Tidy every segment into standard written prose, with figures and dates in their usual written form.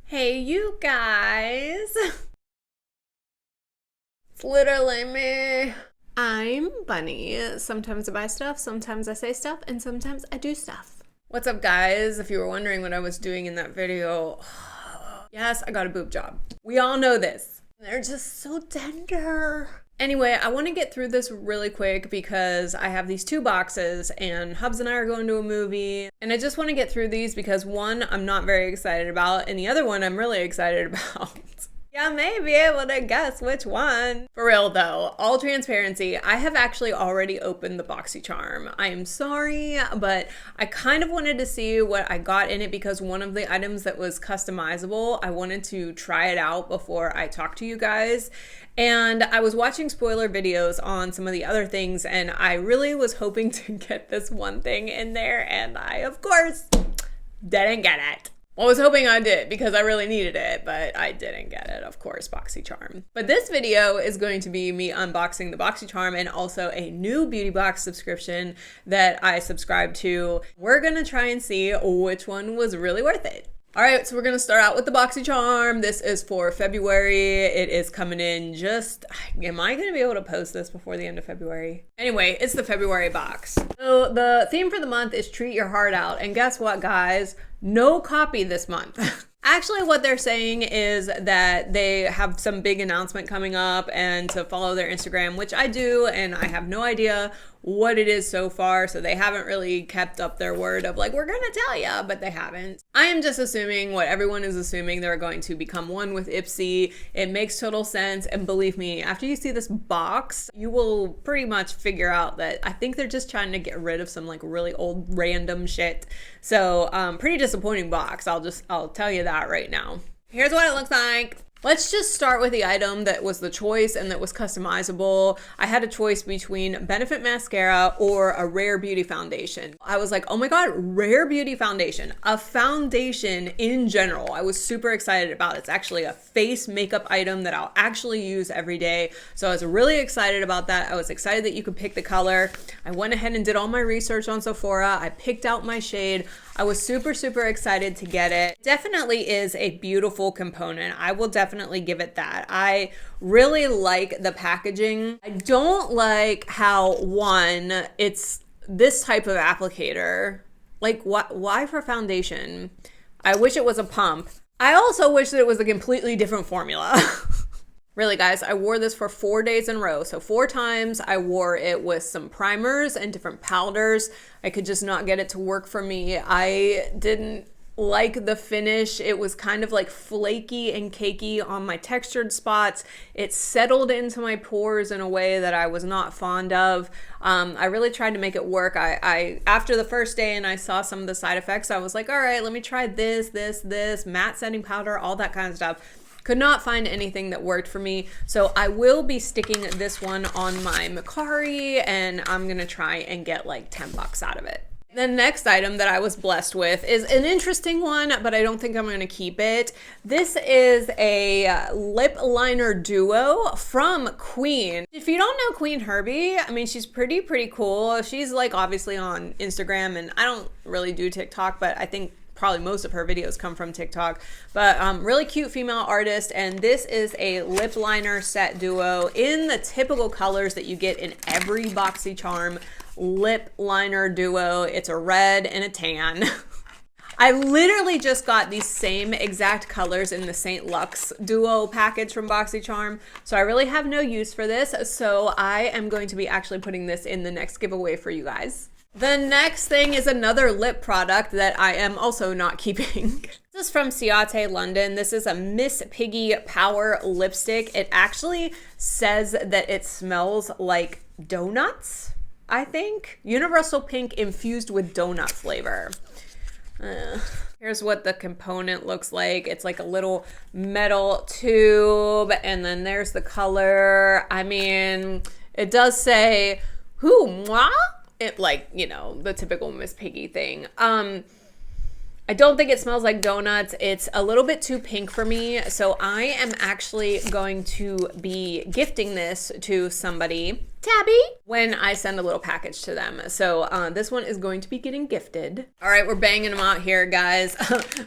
Hey, you guys. It's literally me. I'm Bunny. Sometimes I buy stuff, sometimes I say stuff, and sometimes I do stuff. What's up, guys? If you were wondering what I was doing in that video, yes, I got a boob job. We all know this. They're just so tender. Anyway, I want to get through this really quick because I have these two boxes and Hubs and I are going to a movie. And I just want to get through these because one, I'm not very excited about, and the other one I'm really excited about. You may be able to guess which one. For real though, all transparency, I have actually already opened the Boxycharm. I am sorry, but I kind of wanted to see what I got in it because one of the items that was customizable, I wanted to try it out before I talk to you guys. And I was watching spoiler videos on some of the other things and I really was hoping to get this one thing in there and I, of course, didn't get it. I was hoping I did because I really needed it, but I didn't get it, of course, Boxycharm. But this video is going to be me unboxing the Boxycharm and also a new beauty box subscription that I subscribed to. We're gonna try and see which one was really worth it. All right, so we're gonna start out with the Boxycharm. This is for February. It is coming in just, am I gonna be able to post this before the end of February? Anyway, it's the February box. So the theme for the month is treat your heart out. And guess what, guys? No copy this month. Actually, what they're saying is that they have some big announcement coming up and to follow their Instagram, which I do, and I have no idea what it is so far, so they haven't really kept up their word of like, we're gonna tell ya, but they haven't. I am just assuming what everyone is assuming, they're going to become one with Ipsy. It makes total sense, and believe me, after you see this box, you will pretty much figure out that I think they're just trying to get rid of some like really old random shit. So pretty disappointing box, I'll tell you that right now. Here's what it looks like. Let's just start with the item that was the choice and that was customizable. I had a choice between Benefit Mascara or a Rare Beauty Foundation. I was like, oh my God, Rare Beauty Foundation. A foundation in general, I was super excited about. It's actually a face makeup item that I'll actually use every day. So I was really excited about that. I was excited that you could pick the color. I went ahead and did all my research on Sephora. I picked out my shade. I was super, super excited to get it. Definitely is a beautiful component. I will definitely give it that. I really like the packaging. I don't like how, one, it's this type of applicator. Like, why for foundation? I wish it was a pump. I also wish that it was a completely different formula. Really, guys, I wore this for 4 days in a row. So 4 times I wore it with some primers and different powders. I could just not get it to work for me. I didn't like the finish. It was kind of like flaky and cakey on my textured spots. It settled into my pores in a way that I was not fond of. I really tried to make it work. I after the first day and I saw some of the side effects, I was like, all right, let me try this, matte setting powder, all that kind of stuff. Could not find anything that worked for me. So I will be sticking this one on my Macari and I'm gonna try and get like 10 bucks out of it. The next item that I was blessed with is an interesting one, but I don't think I'm gonna keep it. This is a lip liner duo from Queen. If you don't know Queen Herbie, I mean, she's pretty cool. She's like obviously on Instagram and I don't really do TikTok, but I think probably most of her videos come from TikTok, but really cute female artist. And this is a lip liner set duo in the typical colors that you get in every Boxycharm lip liner duo. It's a red and a tan. I literally just got these same exact colors in the St. Luxe duo package from Boxycharm. So I really have no use for this. So I am going to be actually putting this in the next giveaway for you guys. The next thing is another lip product that I am also not keeping. This is from Ciate London. This is a Miss Piggy Power Lipstick. It actually says that it smells like donuts, I think. Universal Pink infused with donut flavor. Here's what the component looks like. It's like a little metal tube, and then there's the color. I mean, it does say, who, moi? It, like, you know, the typical Miss Piggy thing. I don't think it smells like donuts. It's a little bit too pink for me. So I am actually going to be gifting this to somebody, Tabby, when I send a little package to them. So this one is going to be getting gifted. All right, we're banging them out here, guys.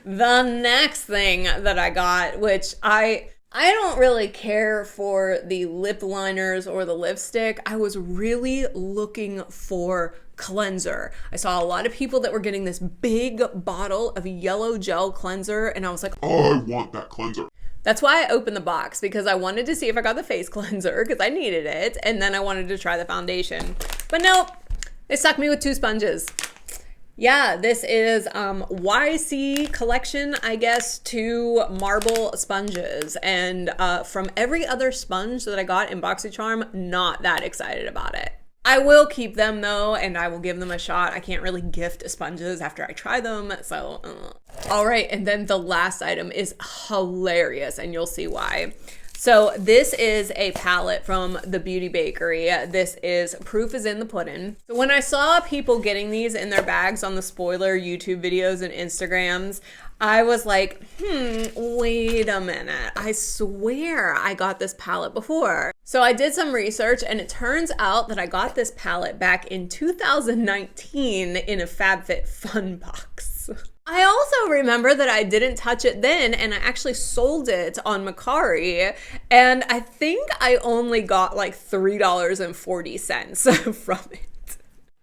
The next thing that I got, which I don't really care for the lip liners or the lipstick. I was really looking for cleanser. I saw a lot of people that were getting this big bottle of yellow gel cleanser, and I was like, oh, I want that cleanser. That's why I opened the box, because I wanted to see if I got the face cleanser because I needed it, and then I wanted to try the foundation. But nope, they stuck me with 2 sponges. Yeah, this is YC collection, I guess, 2 marble sponges. And from every other sponge that I got in Boxycharm, not that excited about it. I will keep them though, and I will give them a shot. I can't really gift sponges after I try them, so. All right, and then the last item is hilarious, and you'll see why. So this is a palette from the Beauty Bakery. This is Proof is in the Pudding. So when I saw people getting these in their bags on the spoiler YouTube videos and Instagrams, I was like, wait a minute. I swear I got this palette before. So I did some research, and it turns out that I got this palette back in 2019 in a FabFitFun box. I also remember that I didn't touch it then, and I actually sold it on Mercari, and I think I only got like $3.40 from it.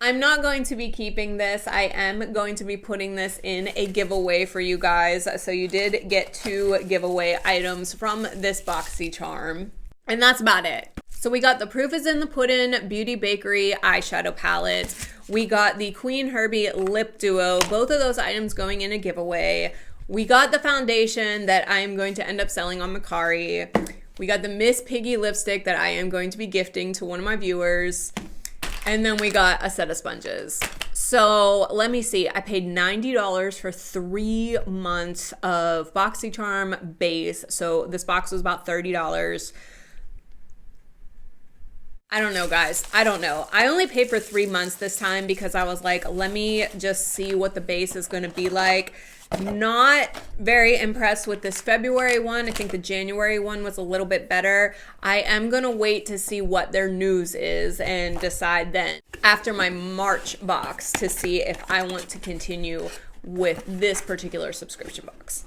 I'm not going to be keeping this. I am going to be putting this in a giveaway for you guys. So you did get 2 giveaway items from this Boxycharm, and that's about it. So we got the Proof is in the Pudding Beauty Bakery eyeshadow palette. We got the Queen Herbie Lip Duo, both of those items going in a giveaway. We got the foundation that I am going to end up selling on Mercari. We got the Miss Piggy lipstick that I am going to be gifting to one of my viewers. And then we got a set of sponges. So let me see, I paid $90 for 3 months of Boxycharm base. So this box was about $30. I don't know, guys. I don't know. I only paid for 3 months this time because I was like, let me just see what the base is going to be like. Not very impressed with this February one. I think the January one was a little bit better. I am going to wait to see what their news is and decide then after my March box to see if I want to continue with this particular subscription box.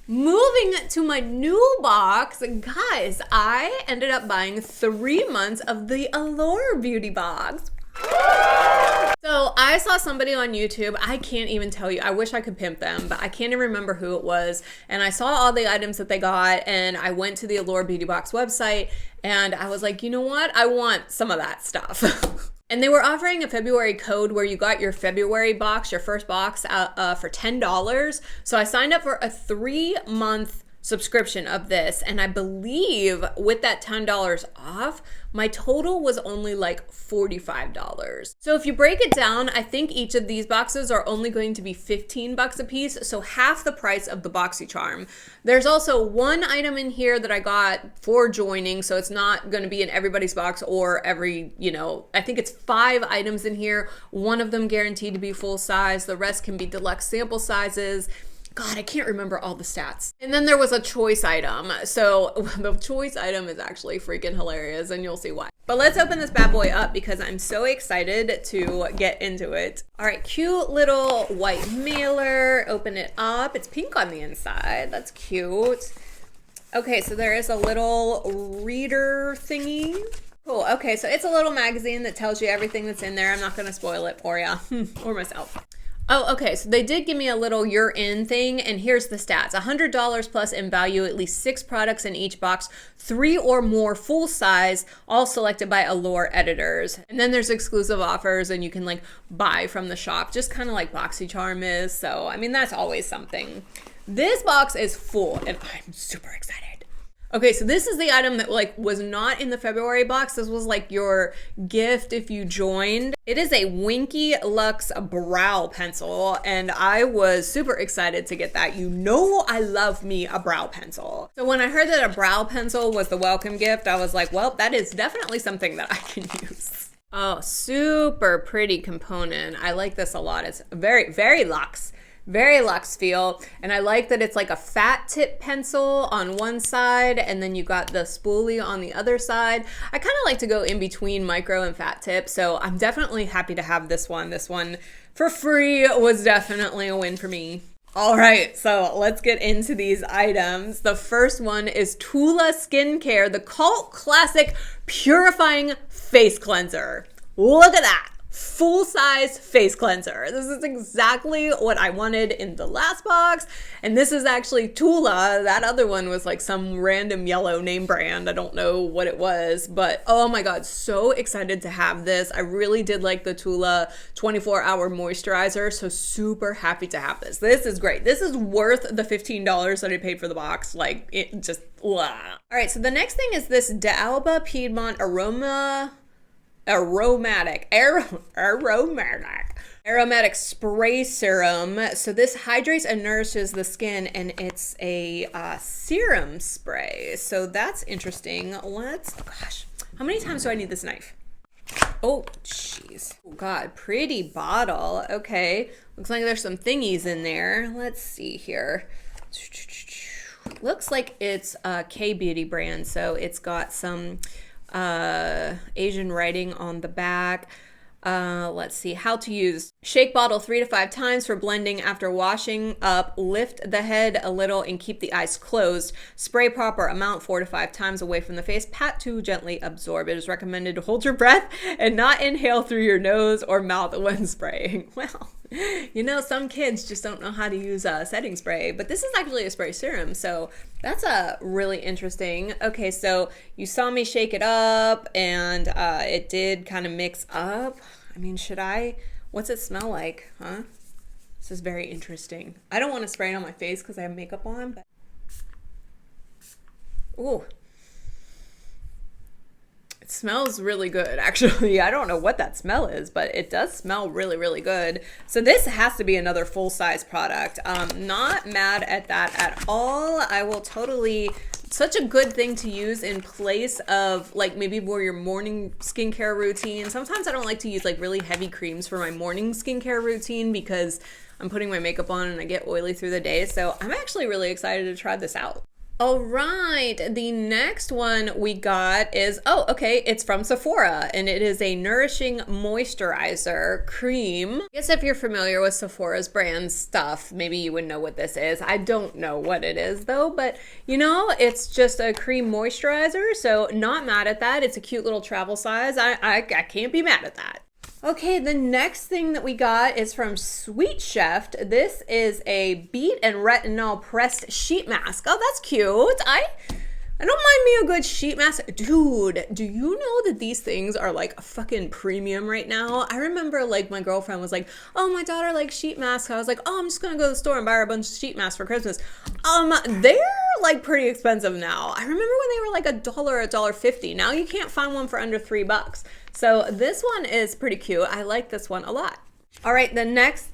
Moving to my new box, guys, I ended up buying 3 months of the Allure Beauty box. So I saw somebody on YouTube, I can't even tell you, I wish I could pimp them, but I can't even remember who it was. And I saw all the items that they got, and I went to the Allure Beauty Box website, and I was like, you know what? I want some of that stuff. And they were offering a February code where you got your February box, your first box, for $10. So I signed up for a 3-month subscription of this, and I believe with that $10 off, my total was only like $45. So if you break it down, I think each of these boxes are only going to be 15 bucks a piece, so half the price of the Boxycharm. There's also 1 item in here that I got for joining, so it's not going to be in everybody's box or every, I think it's 5 items in here. 1 of them guaranteed to be full size. The rest can be deluxe sample sizes. God, I can't remember all the stats. And then there was a choice item. So the choice item is actually freaking hilarious, and you'll see why. But let's open this bad boy up because I'm so excited to get into it. All right, cute little white mailer. Open it up. It's pink on the inside. That's cute. Okay, so there is a little reader thingy. Cool. Okay, so it's a little magazine that tells you everything that's in there. I'm not going to spoil it for you or myself. Oh, okay, so they did give me a little you're in thing, and here's the stats. $100 plus in value, at least 6 products in each box, 3 or more full size, all selected by Allure editors. And then there's exclusive offers, and you can like buy from the shop, just kind of like Boxycharm is. So, I mean, that's always something. This box is full, and I'm super excited. Okay, so this is the item that like was not in the February box. This was like your gift if you joined. It is a Winky Lux brow pencil, and I was super excited to get that. You know I love me a brow pencil. So when I heard that a brow pencil was the welcome gift, I was like, well, that is definitely something that I can use. Oh, super pretty component. I like this a lot. It's very, very luxe. Very luxe feel. And I like that it's like a fat tip pencil on one side, and then you got the spoolie on the other side. I kind of like to go in between micro and fat tip, so I'm definitely happy to have this one. This one for free was definitely a win for me. All right, so let's get into these items. The first one is Tula Skincare, the cult classic purifying face cleanser. Look at that. Full-size face cleanser. This is exactly what I wanted in the last box. And this is actually Tula. That other one was like some random yellow name brand. I don't know what it was, but oh my God, so excited to have this. I really did like the Tula 24-hour moisturizer, so super happy to have this. This is great. This is worth the $15 that I paid for the box. Like, it just, blah. All right, so the next thing is this D'Alba Piedmont aromatic spray serum. So this hydrates and nourishes the skin, and it's a serum spray. So that's interesting. Oh gosh, how many times do I need this knife? Oh, jeez. Oh God, pretty bottle. Okay, looks like there's some thingies in there. Let's see here. Looks like it's a K-Beauty brand, so it's got some Asian writing on the back. Let's see, how to use. Shake bottle 3 to 5 times for blending after washing up. Lift the head a little and keep the eyes closed. Spray proper amount 4 to 5 times away from the face. Pat to gently absorb. It is recommended to hold your breath and not inhale through your nose or mouth when spraying. Well, you know, some kids just don't know how to use a setting spray, but this is actually a spray serum, so that's really interesting. Okay, so you saw me shake it up, and it did kind of mix up. I mean, what's it smell like, huh? This is very interesting. I don't want to spray it on my face because I have makeup on, but ooh. It smells really good, actually. I don't know what that smell is, but it does smell really, really good. So this has to be another full-size product. Not mad at that at all. I will totally, such a good thing to use in place of like maybe for your morning skincare routine. Sometimes I don't like to use like really heavy creams for my morning skincare routine because I'm putting my makeup on and I get oily through the day. So I'm actually really excited to try this out. All right, the next one we got is, oh, okay, it's from Sephora, and it is a nourishing moisturizer cream. I guess if you're familiar with Sephora's brand stuff, maybe you would know what this is. I don't know what it is though, but you know, it's just a cream moisturizer, so not mad at that. It's a cute little travel size. I can't be mad at that. Okay, the next thing that we got is from Sweet Chef. This is a beet and retinol pressed sheet mask. Oh, that's cute. I don't mind me a good sheet mask. Dude, do you know that these things are like fucking premium right now? I remember like my girlfriend was like, oh, my daughter likes sheet masks. I was like, oh, I'm just gonna go to the store and buy her a bunch of sheet masks for Christmas. They're like pretty expensive now. I remember when they were like $1, $1.50. Now you can't find one for under $3. So this one is pretty cute. I like this one a lot. All right, the next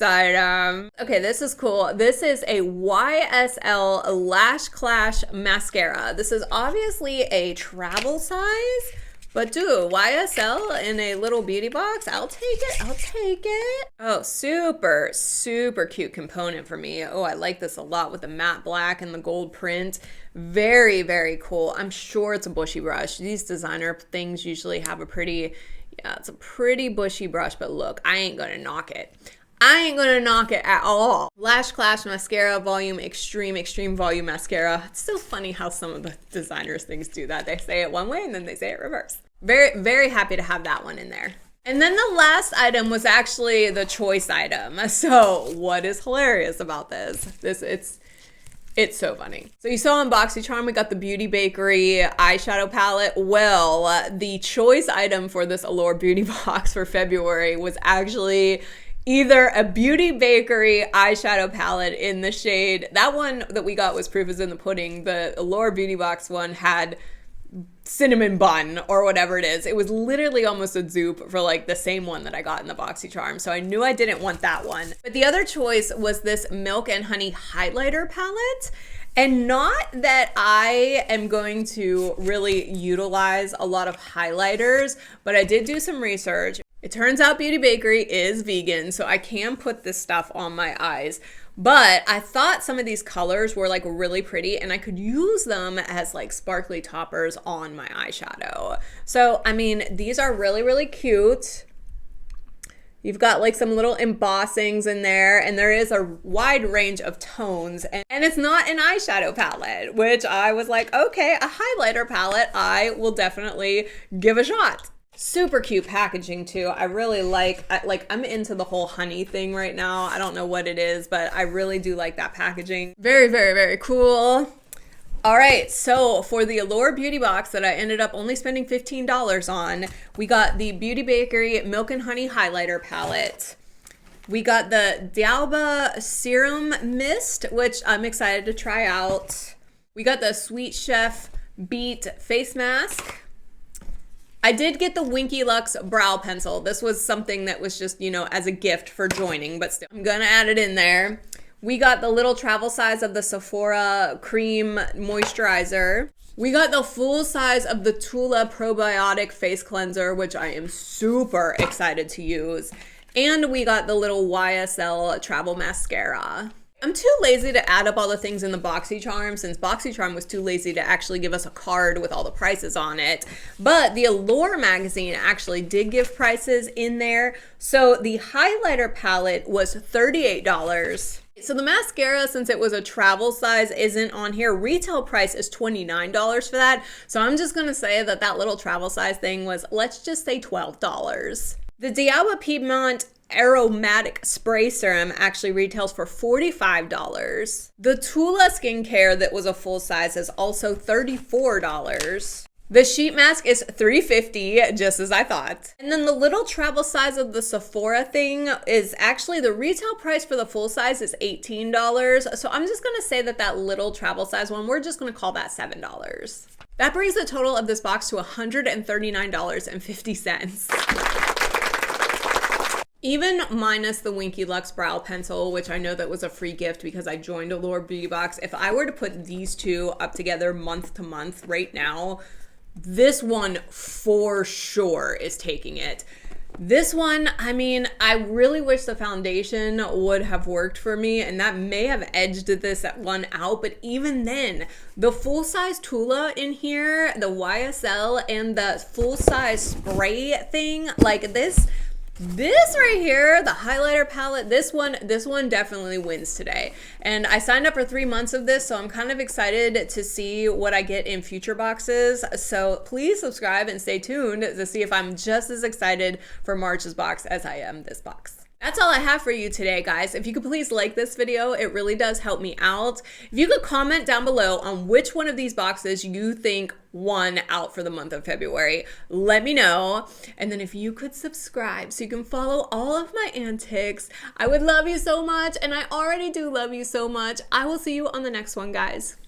item. Okay, this is cool. This is a YSL Lash Clash mascara. This is obviously a travel size, but dude, YSL in a little beauty box, I'll take it. I'll take it. Oh, super, super cute component for me. Oh, I like this a lot with the matte black and the gold print. Very, very cool. I'm sure it's a bushy brush. These designer things usually have a pretty, yeah, it's a pretty bushy brush, but look, I ain't gonna knock it. I ain't gonna knock it at all. Lash Clash Mascara Volume Extreme Volume Mascara. It's still funny how some of the designers things do that. They say it one way and then they say it reverse. Very, very happy to have that one in there. And then the last item was actually the choice item. So what is hilarious about this? It's so funny. So you saw on Boxycharm, we got the Beauty Bakery eyeshadow palette. Well, the choice item for this Allure Beauty box for February was actually either a Beauty Bakery eyeshadow palette in the shade. That one that we got was Proof is in the Pudding. The Allure Beauty box one had cinnamon bun or whatever it is. It was literally almost a dupe for like the same one that I got in the Boxycharm. So I knew I didn't want that one. But the other choice was this Milk and Honey highlighter palette. And not that I am going to really utilize a lot of highlighters, but I did do some research. It turns out Beauty Bakery is vegan, so I can put this stuff on my eyes. But I thought some of these colors were like really pretty and I could use them as like sparkly toppers on my eyeshadow. So, I mean, these are really, really cute. You've got like some little embossings in there, and there is a wide range of tones, and it's not an eyeshadow palette, which I was like, okay, a highlighter palette, I will definitely give a shot. Super cute packaging too. I really like I'm into the whole honey thing right now. I don't know what it is, but I really do like that packaging. Very, very, very cool. All right, so for the Allure Beauty Box that I ended up only spending $15 on, we got the Beauty Bakery Milk and Honey Highlighter Palette. We got the D'Alba Serum Mist, which I'm excited to try out. We got the Sweet Chef Beat Face Mask. I did get the Winky Lux brow pencil. This was something that was just, you know, as a gift for joining, but still, I'm gonna add it in there. We got the little travel size of the Sephora Cream Moisturizer. We got the full size of the Tula Probiotic Face Cleanser, which I am super excited to use. And we got the little YSL Travel Mascara. I'm too lazy to add up all the things in the Boxycharm since Boxycharm was too lazy to actually give us a card with all the prices on it. But the Allure magazine actually did give prices in there. So the highlighter palette was $38. So the mascara, since it was a travel size, isn't on here. Retail price is $29 for that. So I'm just gonna say that that little travel size thing was, let's just say $12. The D'Alba Piedmont Aromatic Spray Serum actually retails for $45. The Tula skincare that was a full size is also $34. The sheet mask is $3.50, just as I thought. And then the little travel size of the Sephora thing is actually, the retail price for the full size is $18. So I'm just gonna say that that little travel size one, we're just gonna call that $7. That brings the total of this box to $139.50. Even minus the Winky Lux brow pencil, which I know that was a free gift because I joined Allure Beauty Box, if I were to put these two up together month to month right now, this one for sure is taking it. This one, I mean, I really wish the foundation would have worked for me, and that may have edged this one out, but even then, the full-size Tula in here, the YSL, and the full-size spray thing, like this right here, the highlighter palette, this one definitely wins today. And I signed up for 3 months of this, so I'm kind of excited to see what I get in future boxes. So please subscribe and stay tuned to see if I'm just as excited for March's box as I am this box. That's all I have for you today, guys. If you could please like this video, it really does help me out. If you could comment down below on which one of these boxes you think won out for the month of February, let me know. And then if you could subscribe so you can follow all of my antics, I would love you so much. And I already do love you so much. I will see you on the next one, guys.